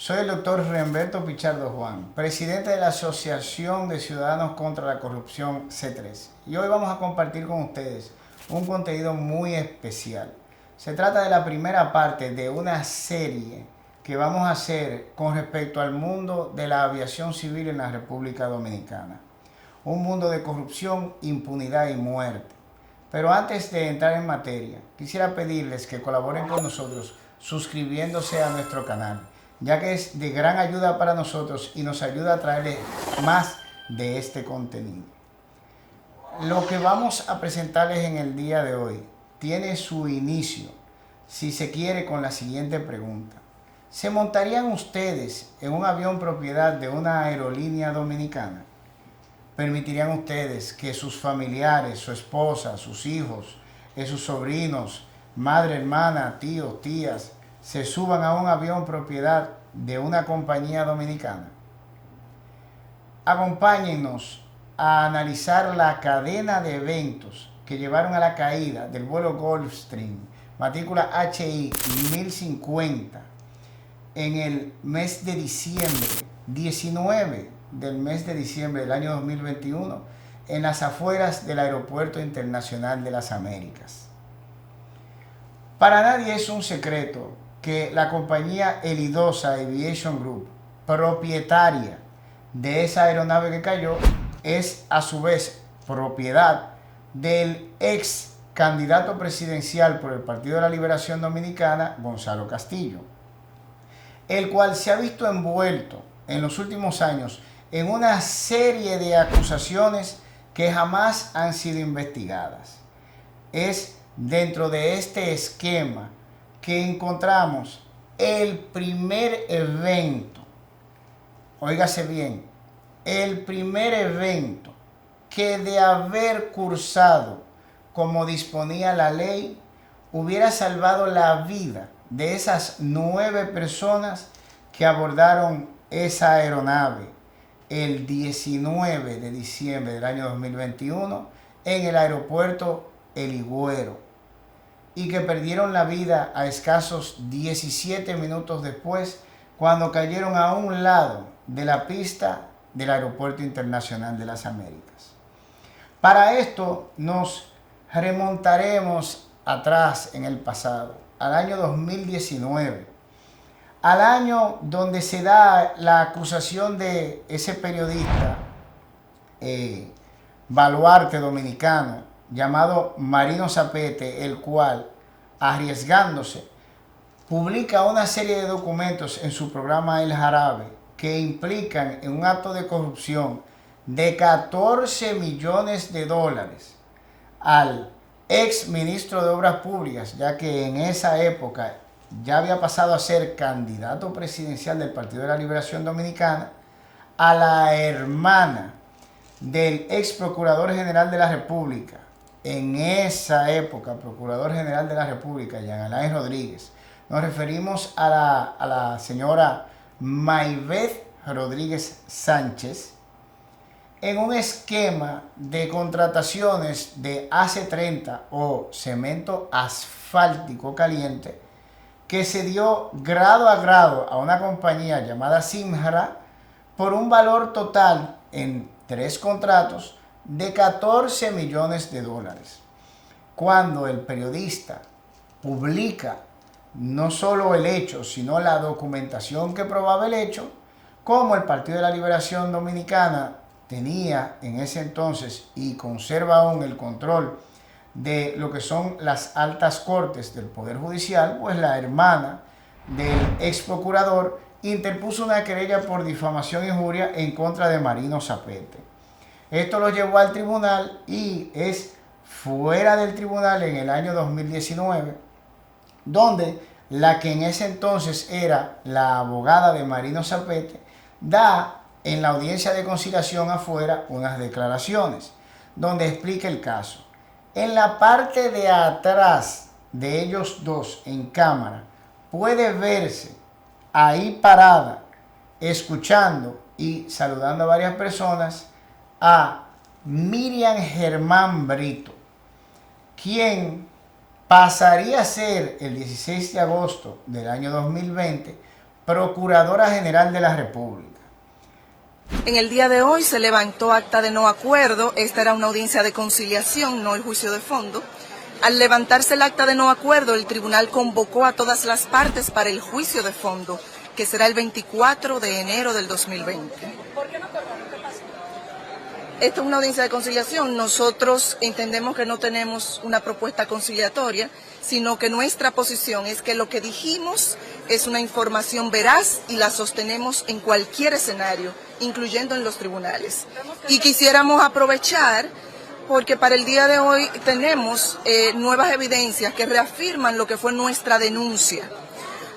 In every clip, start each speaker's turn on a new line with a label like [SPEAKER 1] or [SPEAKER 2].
[SPEAKER 1] Soy el doctor Remberto Pichardo Juan, presidente de la Asociación de Ciudadanos contra la Corrupción C3. Y hoy vamos a compartir con ustedes un contenido muy especial. Se trata de la primera parte de una serie que vamos a hacer con respecto al mundo de la aviación civil en la República Dominicana. Un mundo de corrupción, impunidad y muerte. Pero antes de entrar en materia, quisiera pedirles que colaboren con nosotros suscribiéndose a nuestro canal, ya que es de gran ayuda para nosotros y nos ayuda a traerles más de este contenido. Lo que vamos a presentarles en el día de hoy tiene su inicio, si se quiere, con la siguiente pregunta. ¿Se montarían ustedes en un avión propiedad de una aerolínea dominicana? ¿Permitirían ustedes que sus familiares, su esposa, sus hijos, sus sobrinos, madre, hermana, tíos, tías, se suban a un avión propiedad de una compañía dominicana? Acompáñennos a analizar la cadena de eventos que llevaron a la caída del vuelo Gulfstream, matrícula HI 1050, en el mes de diciembre, 19 del mes de diciembre del año 2021, en las afueras del Aeropuerto Internacional de las Américas. Para nadie es un secreto que la compañía Elidosa Aviation Group, propietaria de esa aeronave que cayó, es a su vez propiedad del ex candidato presidencial por el Partido de la Liberación Dominicana, Gonzalo Castillo, el cual se ha visto envuelto en los últimos años en una serie de acusaciones que jamás han sido investigadas. Es dentro de este esquema que encontramos el primer evento, óigase bien, el primer evento que, de haber cursado como disponía la ley, hubiera salvado la vida de esas 9 personas que abordaron esa aeronave el 19 de diciembre del año 2021 en el aeropuerto El Higüero, y que perdieron la vida a escasos 17 minutos después, cuando cayeron a un lado de la pista del Aeropuerto Internacional de las Américas. Para esto nos remontaremos atrás en el pasado, al año 2019, al año donde se da la acusación de ese periodista baluarte dominicano llamado Marino Zapete, el cual, arriesgándose, publica una serie de documentos en su programa El Jarabe que implican en un acto de corrupción de 14 millones de dólares al ex ministro de Obras Públicas, ya que en esa época ya había pasado a ser candidato presidencial del Partido de la Liberación Dominicana, a la hermana del ex procurador general de la República, en esa época procurador general de la República, Jean Alain Rodríguez. Nos referimos a la señora Maybeth Rodríguez Sánchez, en un esquema de contrataciones de AC30 o cemento asfáltico caliente que se dio grado a grado a una compañía llamada Simhara por un valor total en 3 contratos de 14 millones de dólares. Cuando el periodista publica no solo el hecho, sino la documentación que probaba el hecho, como el Partido de la Liberación Dominicana tenía en ese entonces y conserva aún el control de lo que son las altas cortes del Poder Judicial, pues la hermana del ex procurador interpuso una querella por difamación e injuria en contra de Marino Zapete. Esto lo llevó al tribunal y es fuera del tribunal en el año 2019, donde la que en ese entonces era la abogada de Marino Zapete da en la audiencia de conciliación afuera unas declaraciones donde explica el caso. En la parte de atrás de ellos dos en cámara puede verse ahí parada, escuchando y saludando a varias personas, a Miriam Germán Brito, quien pasaría a ser el 16 de agosto del año 2020 Procuradora General de la República.
[SPEAKER 2] En el día de hoy se levantó acta de no acuerdo. Esta era una audiencia de conciliación, no el juicio de fondo. Al levantarse el acta de no acuerdo, el tribunal convocó a todas las partes para el juicio de fondo, que será el 24 de enero del 2020.
[SPEAKER 3] ¿Por qué no acordaron? ¿Qué pasó?
[SPEAKER 2] Esta es una audiencia de conciliación. Nosotros entendemos que no tenemos una propuesta conciliatoria, sino que nuestra posición es que lo que dijimos es una información veraz y la sostenemos en cualquier escenario, incluyendo en los tribunales. Y quisiéramos aprovechar, porque para el día de hoy tenemos nuevas evidencias que reafirman lo que fue nuestra denuncia.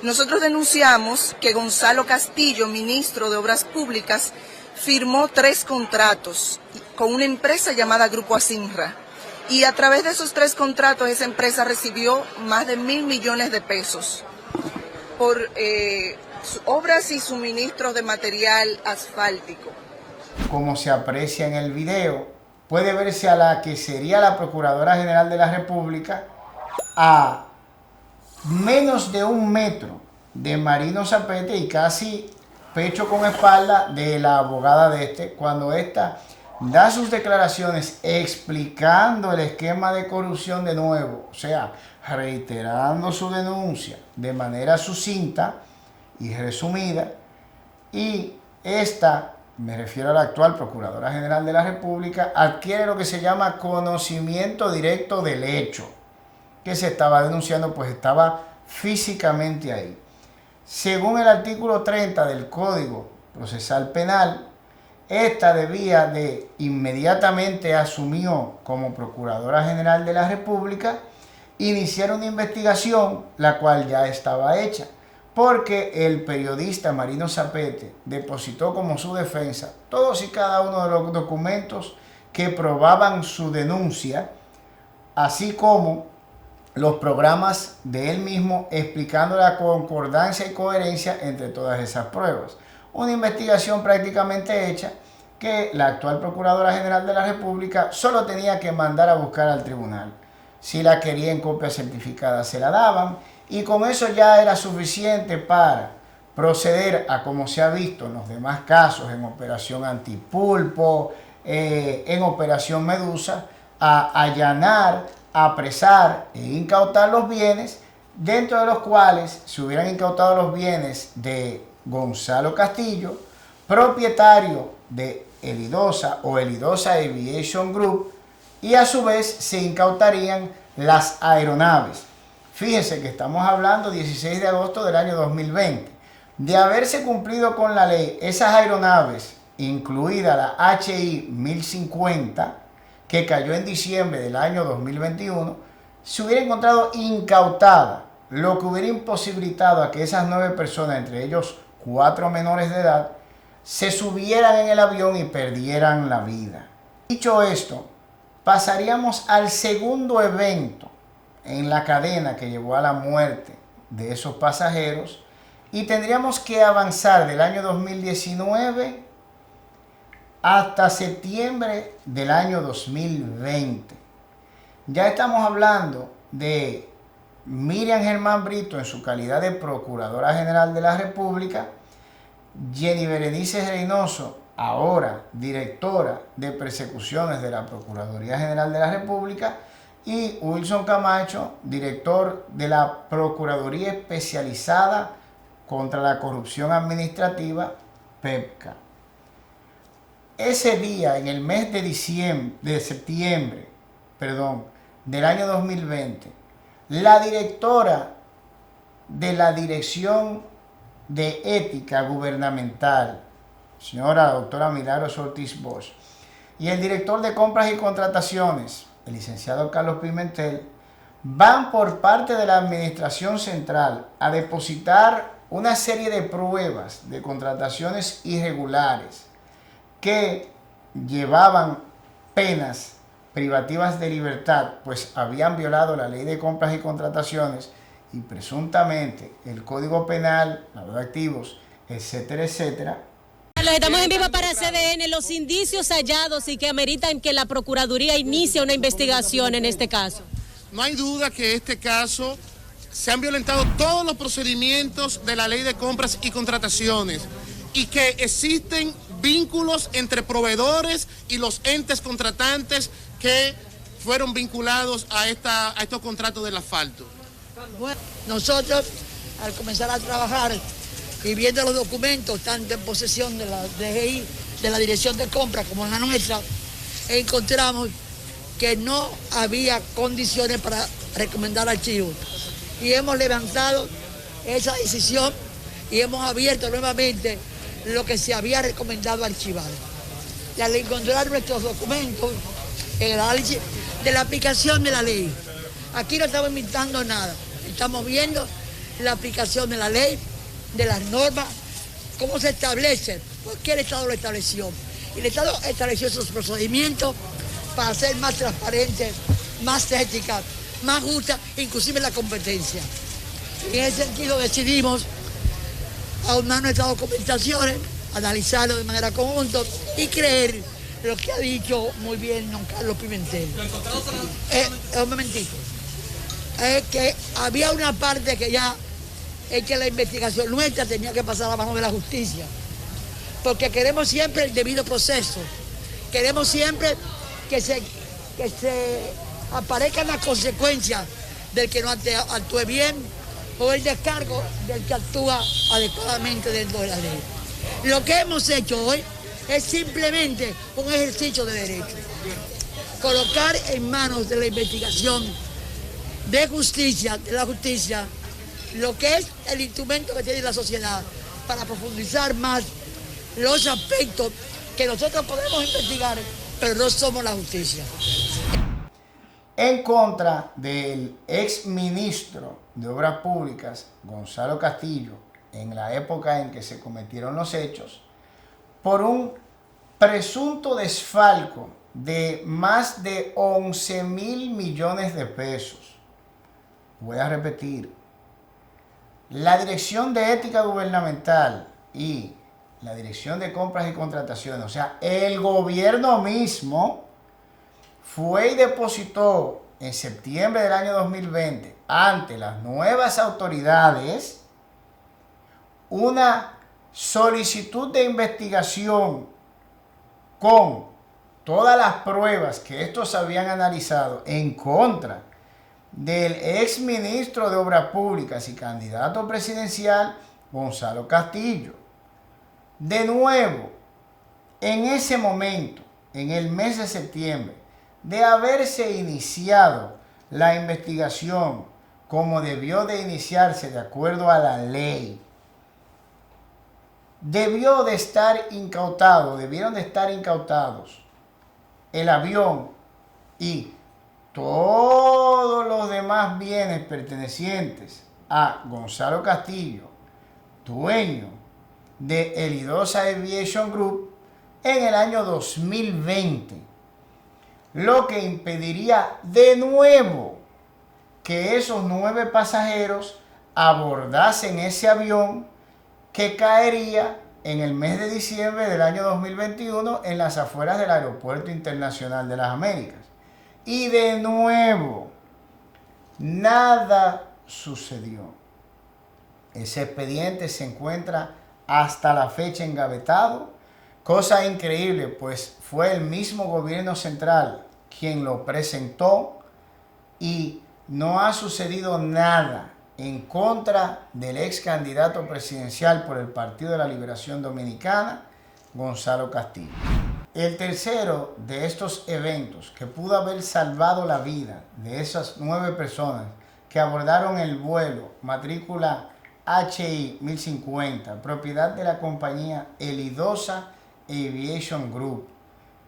[SPEAKER 2] Nosotros denunciamos que Gonzalo Castillo, ministro de Obras Públicas, firmó 3 contratos con una empresa llamada Grupo Asinra. Y a través de esos 3 contratos, esa empresa recibió más de 1.000 millones de pesos por obras y suministros de material asfáltico.
[SPEAKER 1] Como se aprecia en el video, puede verse a la que sería la Procuradora General de la República a menos de 1 metro de Marino Zapete y casi pecho con espalda de la abogada de este, cuando esta da sus declaraciones explicando el esquema de corrupción de nuevo, o sea, reiterando su denuncia de manera sucinta y resumida, y esta, me refiero a la actual Procuradora General de la República, adquiere lo que se llama conocimiento directo del hecho que se estaba denunciando, pues estaba físicamente ahí. Según el artículo 30 del Código Procesal Penal, esta debía de inmediatamente asumió como Procuradora General de la República iniciar una investigación, la cual ya estaba hecha, porque el periodista Marino Zapete depositó como su defensa todos y cada uno de los documentos que probaban su denuncia, así como los programas de él mismo explicando la concordancia y coherencia entre todas esas pruebas. Una investigación prácticamente hecha que la actual Procuradora General de la República solo tenía que mandar a buscar al tribunal. Si la quería en copia certificada se la daban y con eso ya era suficiente para proceder a, como se ha visto en los demás casos, en Operación Antipulpo, en Operación Medusa, a allanar, apresar e incautar los bienes, dentro de los cuales se hubieran incautado los bienes de Gonzalo Castillo, propietario de Elidosa o Elidosa Aviation Group, y a su vez se incautarían las aeronaves. Fíjense que estamos hablando 16 de agosto del año 2020. De haberse cumplido con la ley, esas aeronaves, incluida la HI 1050, que cayó en diciembre del año 2021, se hubiera encontrado incautada, lo que hubiera imposibilitado a que esas 9 personas, entre ellos 4 menores de edad, se subieran en el avión y perdieran la vida. Dicho esto, pasaríamos al segundo evento en la cadena que llevó a la muerte de esos pasajeros y tendríamos que avanzar del año 2019 hasta septiembre del año 2020. Ya estamos hablando de Miriam Germán Brito en su calidad de Procuradora General de la República, Jenny Berenice Reynoso, ahora directora de persecuciones de la Procuraduría General de la República, y Wilson Camacho, director de la Procuraduría Especializada contra la Corrupción Administrativa, PEPCA. Ese día, en el mes de septiembre del año 2020, la directora de la Dirección de Ética Gubernamental, señora doctora Milagros Ortiz Bosch, y el director de Compras y Contrataciones, el licenciado Carlos Pimentel, van por parte de la Administración Central a depositar una serie de pruebas de contrataciones irregulares que llevaban penas privativas de libertad, pues habían violado la ley de compras y contrataciones y presuntamente el Código Penal, lavado de activos, etcétera, etcétera.
[SPEAKER 4] Estamos en vivo para CDN, los indicios hallados y que ameritan que la Procuraduría inicie una investigación en este caso.
[SPEAKER 5] No hay duda que este caso
[SPEAKER 3] se han violentado todos los procedimientos de la ley de compras y contrataciones y que existen vínculos entre proveedores y los entes contratantes que fueron vinculados a estos contratos del asfalto.
[SPEAKER 5] Bueno, nosotros al comenzar a trabajar y viendo los documentos, tanto en posesión de la DGI, de la Dirección de Compras como en la nuestra, encontramos que no había condiciones para recomendar archivos. Y hemos levantado esa decisión y hemos abierto nuevamente lo que se había recomendado archivar. Y al encontrar nuestros documentos, el análisis de la aplicación de la ley, aquí no estamos inventando nada, estamos viendo la aplicación de la ley, de las normas, cómo se establece, porque el Estado lo estableció. Y el Estado estableció esos procedimientos para ser más transparentes, más éticas, más justa, inclusive la competencia. En ese sentido decidimos aunar nuestras documentaciones, analizarlo de manera conjunta y creer lo que ha dicho muy bien don Carlos Pimentel. Un momentito. Es que había una parte que ya es que la investigación nuestra tenía que pasar a la mano de la justicia, porque queremos siempre el debido proceso, queremos siempre que se aparezcan las consecuencias del que no actúe bien o el descargo del que actúa adecuadamente dentro de la ley. Lo que hemos hecho hoy es simplemente un ejercicio de derecho. Colocar en manos de la investigación de justicia, de la justicia, lo que es el instrumento que tiene la sociedad para profundizar más los aspectos que nosotros podemos investigar, pero no somos la justicia.
[SPEAKER 1] En contra del ex ministro de Obras Públicas, Gonzalo Castillo, en la época en que se cometieron los hechos, por un presunto desfalco de más de 11.000 millones de pesos. Voy a repetir, la Dirección de Ética Gubernamental y la Dirección de Compras y Contrataciones, o sea, el gobierno mismo, fue y depositó en septiembre del año 2020 ante las nuevas autoridades una solicitud de investigación con todas las pruebas que estos habían analizado en contra del ex ministro de Obras Públicas y candidato presidencial Gonzalo Castillo. De nuevo, en ese momento, en el mes de septiembre, de haberse iniciado la investigación como debió de iniciarse de acuerdo a la ley, debieron de estar incautados el avión y todos los demás bienes pertenecientes a Gonzalo Castillo, dueño de Elidosa Aviation Group, en el año 2020, lo que impediría de nuevo que esos 9 pasajeros abordasen ese avión que caería en el mes de diciembre del año 2021 en las afueras del Aeropuerto Internacional de las Américas. Y de nuevo, nada sucedió. Ese expediente se encuentra hasta la fecha engavetado, cosa increíble, pues fue el mismo gobierno central quien lo presentó y no ha sucedido nada en contra del ex candidato presidencial por el Partido de la Liberación Dominicana, Gonzalo Castillo. El tercero de estos eventos que pudo haber salvado la vida de esas 9 personas que abordaron el vuelo matrícula HI 1050, propiedad de la compañía Elidosa Aviation Group,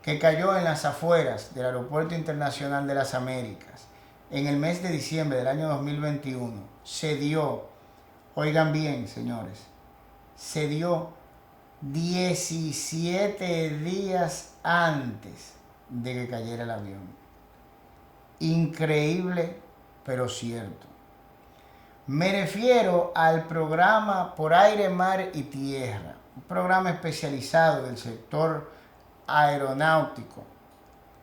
[SPEAKER 1] que cayó en las afueras del Aeropuerto Internacional de las Américas en el mes de diciembre del año 2021, se dio, oigan bien señores, se dio 17 días antes de que cayera el avión. Increíble, pero cierto. Me refiero al programa Por Aire, Mar y Tierra, un programa especializado del sector aeronáutico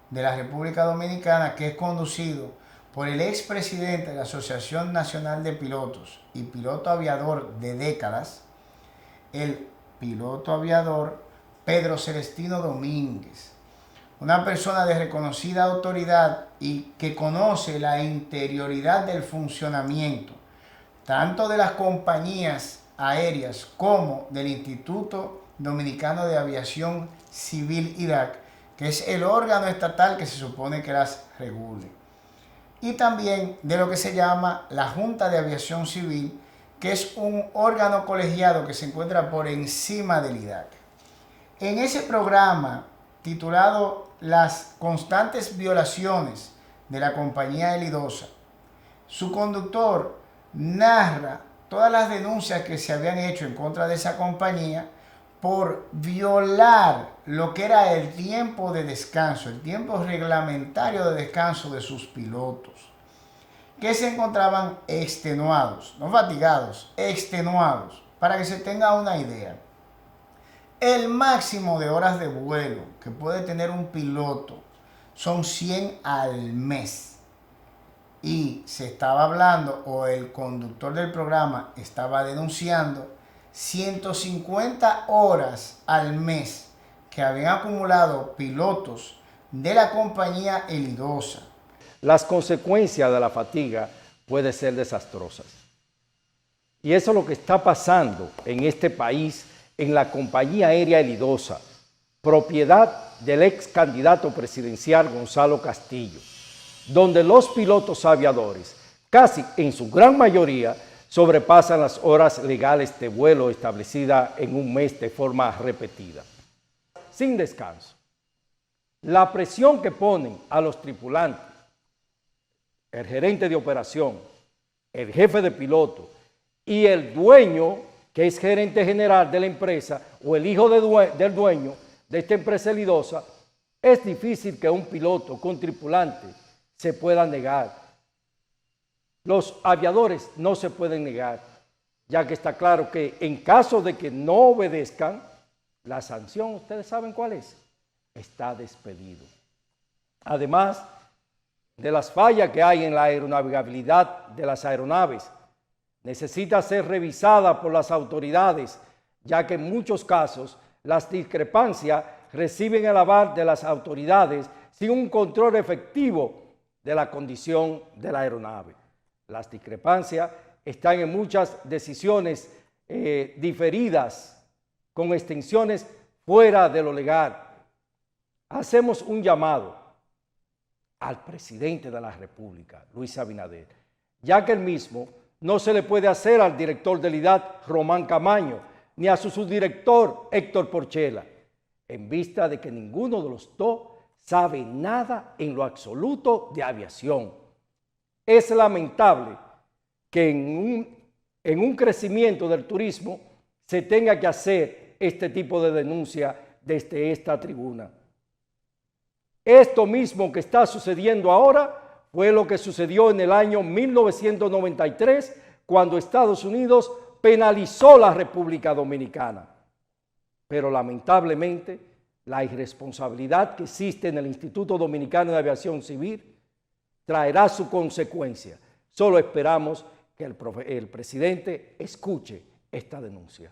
[SPEAKER 1] de la República Dominicana que es conducido por el expresidente de la Asociación Nacional de Pilotos y piloto aviador de décadas, el piloto aviador Pedro Celestino Domínguez, una persona de reconocida autoridad y que conoce la interioridad del funcionamiento tanto de las compañías aéreas como del Instituto Dominicano de Aviación Civil IDAC, que es el órgano estatal que se supone que las regule. Y también de lo que se llama la Junta de Aviación Civil, que es un órgano colegiado que se encuentra por encima del IDAC. En ese programa titulado Las constantes violaciones de la compañía Elidosa, su conductor narra todas las denuncias que se habían hecho en contra de esa compañía por violar lo que era el tiempo de descanso, el tiempo reglamentario de descanso de sus pilotos, que se encontraban extenuados, no fatigados, extenuados. Para que se tenga una idea, el máximo de horas de vuelo que puede tener un piloto son 100 al mes. Y se estaba hablando, o el conductor del programa estaba denunciando, 150 horas al mes que habían acumulado pilotos de la compañía Elidosa.
[SPEAKER 6] Las consecuencias de la fatiga pueden ser desastrosas. Y eso es lo que está pasando en este país, en la compañía aérea Elidosa, propiedad del ex candidato presidencial Gonzalo Castillo, donde los pilotos aviadores, casi en su gran mayoría, sobrepasan las horas legales de vuelo establecidas en un mes de forma repetida, sin descanso. La presión que ponen a los tripulantes, el gerente de operación, el jefe de piloto y el dueño, que es gerente general de la empresa, o el hijo del dueño de esta empresa Elidosa, es difícil que un piloto con tripulante se pueda negar. Los aviadores no se pueden negar, ya que está claro que en caso de que no obedezcan, la sanción, ustedes saben cuál es, está despedido. Además de las fallas que hay en la aeronavegabilidad de las aeronaves, necesita ser revisada por las autoridades, ya que en muchos casos las discrepancias reciben el aval de las autoridades sin un control efectivo de la condición de la aeronave. Las discrepancias están en muchas decisiones diferidas, con extensiones fuera de lo legal. Hacemos un llamado al presidente de la República, Luis Abinader, ya que él mismo no se le puede hacer al director del IDAC, Román Camaño, ni a su subdirector, Héctor Porchela, en vista de que ninguno de los dos sabe nada en lo absoluto de aviación. Es lamentable que en un crecimiento del turismo se tenga que hacer este tipo de denuncia desde esta tribuna. Esto mismo que está sucediendo ahora fue lo que sucedió en el año 1993, cuando Estados Unidos penalizó la República Dominicana. Pero lamentablemente, la irresponsabilidad que existe en el Instituto Dominicano de Aviación Civil traerá su consecuencia. Solo esperamos que el presidente escuche esta denuncia.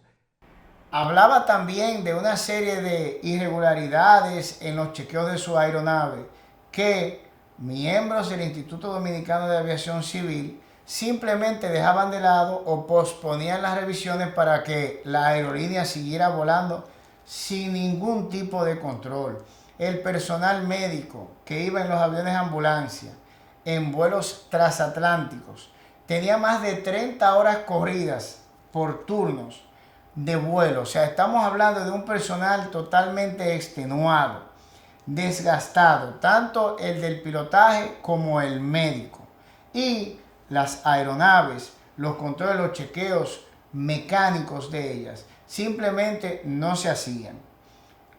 [SPEAKER 1] Hablaba también de una serie de irregularidades en los chequeos de su aeronave que miembros del Instituto Dominicano de Aviación Civil simplemente dejaban de lado o posponían las revisiones para que la aerolínea siguiera volando sin ningún tipo de control. El personal médico que iba en los aviones ambulancia, en vuelos transatlánticos, tenía más de 30 horas corridas por turnos de vuelo. O sea, estamos hablando de un personal totalmente extenuado, desgastado, tanto el del pilotaje como el médico. Y las aeronaves, los controles, los chequeos mecánicos de ellas, simplemente no se hacían.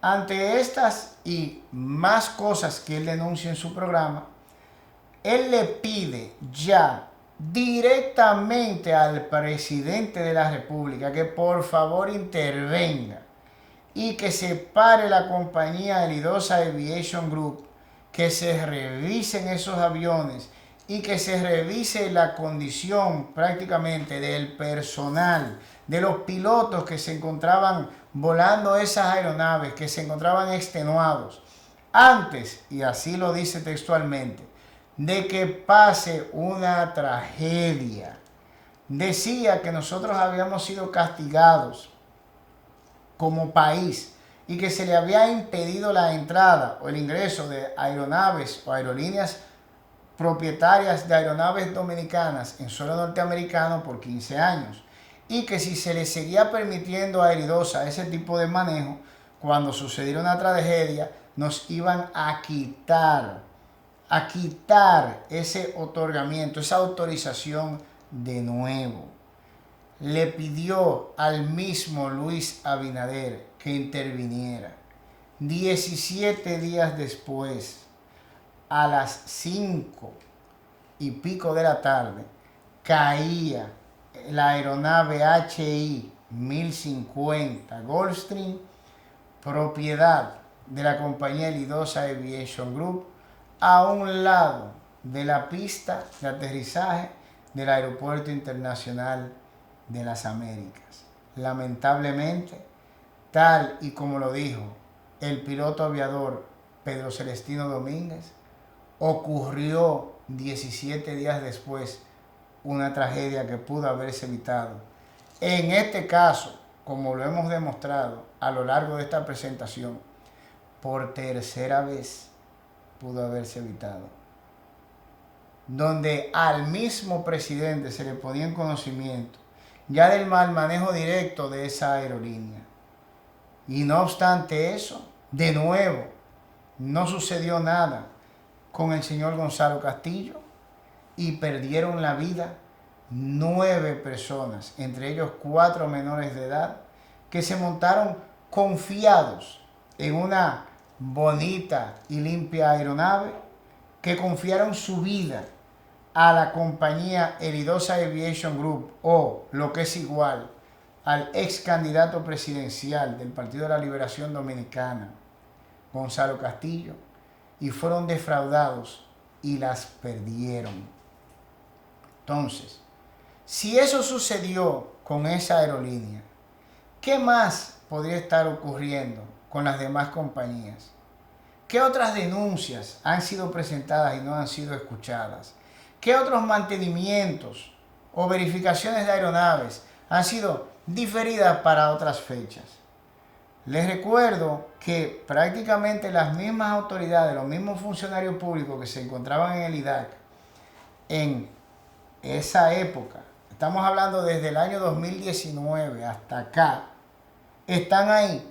[SPEAKER 1] Ante estas y más cosas que él denuncia en su programa, él le pide ya directamente al presidente de la República que por favor intervenga y que se pare la compañía Elidosa Aviation Group, que se revisen esos aviones y que se revise la condición prácticamente del personal, de los pilotos que se encontraban volando esas aeronaves, que se encontraban extenuados, antes, y así lo dice textualmente, de que pase una tragedia. Decía que nosotros habíamos sido castigados como país y que se le había impedido la entrada o el ingreso de aeronaves o aerolíneas propietarias de aeronaves dominicanas en suelo norteamericano por 15 años, y que si se le seguía permitiendo a Aeridosa ese tipo de manejo, cuando sucediera una tragedia nos iban a quitar ese otorgamiento, esa autorización de nuevo. Le pidió al mismo Luis Abinader que interviniera. 17 días después, a las 5:00 de la tarde, caía la aeronave HI 1050 Gulfstream, propiedad de la compañía Elidosa Aviation Group, a un lado de la pista de aterrizaje del Aeropuerto Internacional de las Américas. Lamentablemente, tal y como lo dijo el piloto aviador Pedro Celestino Domínguez, ocurrió 17 días después una tragedia que pudo haberse evitado. En este caso, como lo hemos demostrado a lo largo de esta presentación, por tercera vez pudo haberse evitado. Donde al mismo presidente se le ponía en conocimiento ya del mal manejo directo de esa aerolínea. Y no obstante eso, de nuevo, no sucedió nada con el señor Gonzalo Castillo y perdieron la vida 9 personas, entre ellos 4 menores de edad, que se montaron confiados en una bonita y limpia aeronave, que confiaron su vida a la compañía Elidosa Aviation Group, o lo que es igual, al ex candidato presidencial del Partido de la Liberación Dominicana, Gonzalo Castillo, y fueron defraudados y las perdieron. Entonces, si eso sucedió con esa aerolínea, ¿qué más podría estar ocurriendo con las demás compañías? ¿Qué otras denuncias han sido presentadas y no han sido escuchadas? ¿Qué otros mantenimientos o verificaciones de aeronaves han sido diferidas para otras fechas? Les recuerdo que prácticamente las mismas autoridades, los mismos funcionarios públicos que se encontraban en el IDAC en esa época, estamos hablando desde el año 2019 hasta acá, están ahí,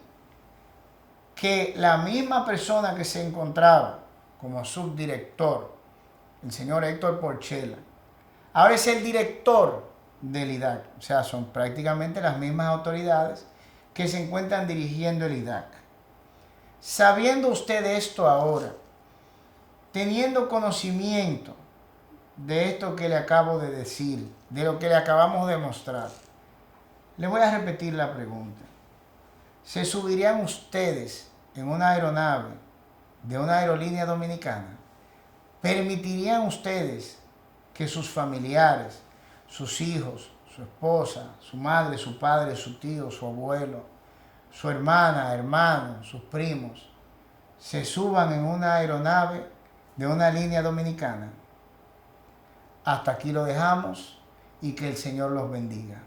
[SPEAKER 1] que la misma persona que se encontraba como subdirector, el señor Héctor Porchela, ahora es el director del IDAC. O sea, son prácticamente las mismas autoridades que se encuentran dirigiendo el IDAC. Sabiendo usted esto ahora, teniendo conocimiento de esto que le acabo de decir, de lo que le acabamos de mostrar, le voy a repetir la pregunta. ¿Se subirían ustedes en una aeronave de una aerolínea dominicana? ¿Permitirían ustedes que sus familiares, sus hijos, su esposa, su madre, su padre, su tío, su abuelo, su hermana, hermano, sus primos, se suban en una aeronave de una línea dominicana? Hasta aquí lo dejamos y que el Señor los bendiga.